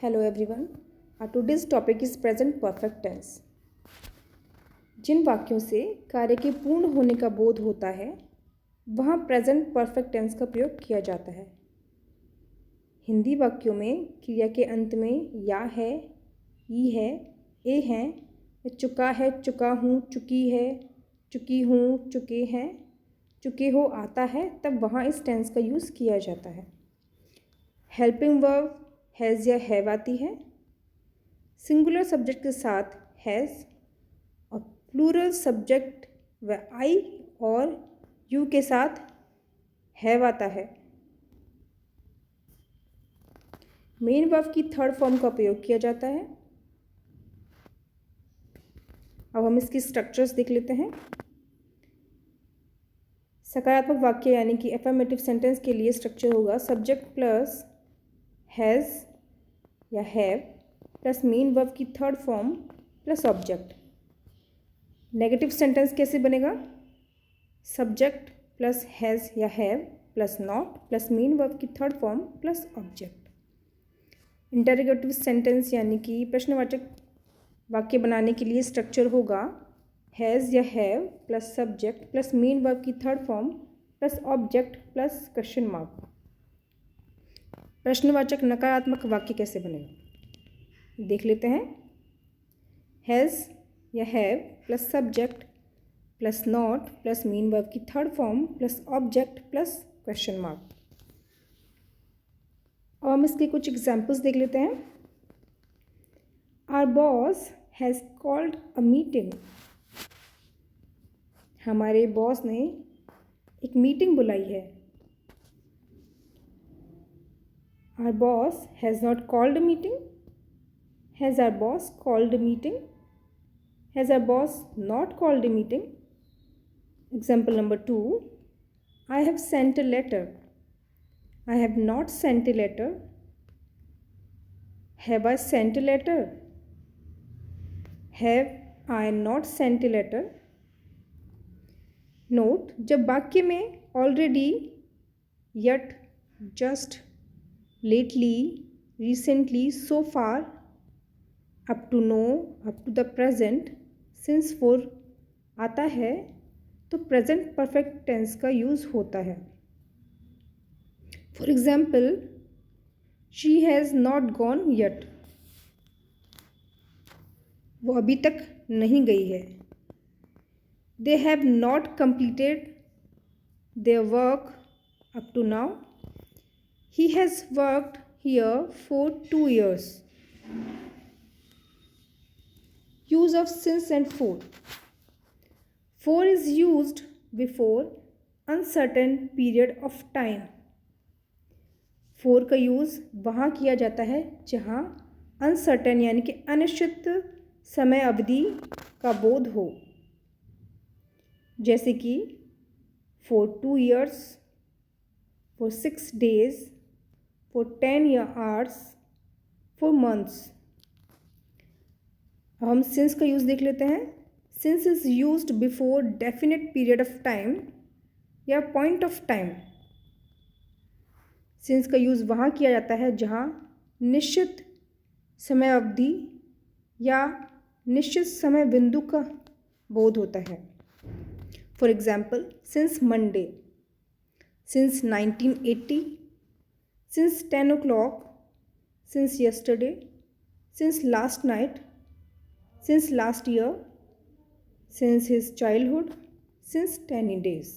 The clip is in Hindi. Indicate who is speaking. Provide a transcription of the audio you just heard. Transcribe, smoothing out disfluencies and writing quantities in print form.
Speaker 1: Hello everyone. Today's topic is present perfect tense. जिन वाक्यों से कार्य के पूर्ण होने का बोध होता है वहाँ प्रेजेंट परफेक्ट टेंस का प्रयोग किया जाता है। हिंदी वाक्यों में क्रिया के अंत में या है, ई है, ए है, चुका है, चुका हूँ, चुकी है, चुकी हूँ, चुके हैं, चुके हो आता है, तब वहाँ इस टेंस का यूज़ किया जाता है। हेल्पिंग वर्ब हैज़ या हैव आती है। सिंगुलर सब्जेक्ट के साथ हैज़ और प्लूरल सब्जेक्ट व आई और यू के साथ हैव आता है। मेन वर्ब की थर्ड फॉर्म का प्रयोग किया जाता है। अब हम इसकी स्ट्रक्चर्स देख लेते हैं। सकारात्मक वाक्य यानी कि एफर्मेटिव सेंटेंस के लिए स्ट्रक्चर होगा सब्जेक्ट प्लस हैज़ या हैव प्लस मेन वर्ब की third form plus object. Negative sentence कैसे बनेगा? सब्जेक्ट प्लस हैज़ या have plus not plus main verb की third form plus object. Interrogative sentence यानी कि प्रश्नवाचक वाक्य बनाने के लिए स्ट्रक्चर होगा हैज़ या have plus subject plus main verb की third form plus object plus question mark. प्रश्नवाचक नकारात्मक वाक्य कैसे बनेगा देख लेते हैं। हैज़ या have plus subject plus not plus main verb की third form plus object plus question mark. और हम इसके कुछ एग्जाम्पल्स देख लेते हैं। Our boss has called a meeting. हमारे बॉस ने एक मीटिंग बुलाई है। Our boss has not called a meeting. Has our boss called a meeting? Has our boss not called a meeting? Example number 2. I have sent a letter. I have not sent a letter. Have I sent a letter? Have I not sent a letter? Note, जब वाक्य में already, yet, just, lately, recently, so far, up to now, up to the present, since for आता है तो प्रेजेंट परफेक्ट टेंस का यूज़ होता है। For example she has not gone yet. वो अभी तक नहीं गई है। They have not completed their work up to now. He has worked here for 2 years. Use of since and for. For is used before uncertain period of time. For का यूज़ वहाँ किया जाता है जहाँ uncertain यानी कि अनिश्चित समय अवधि का बोध हो, जैसे कि for 2 years, for 6 days, for 10 hours, for months। अब हम since का यूज़ देख लेते हैं। Since is used before definite period of time या point of time। Since का यूज़ वहाँ किया जाता है जहाँ निश्चित समय अवधि या निश्चित समय बिंदु का बोध होता है। For example since Monday, since 1980, since 10 o'clock, since yesterday, since last night, since last year, since his childhood, since 10 days।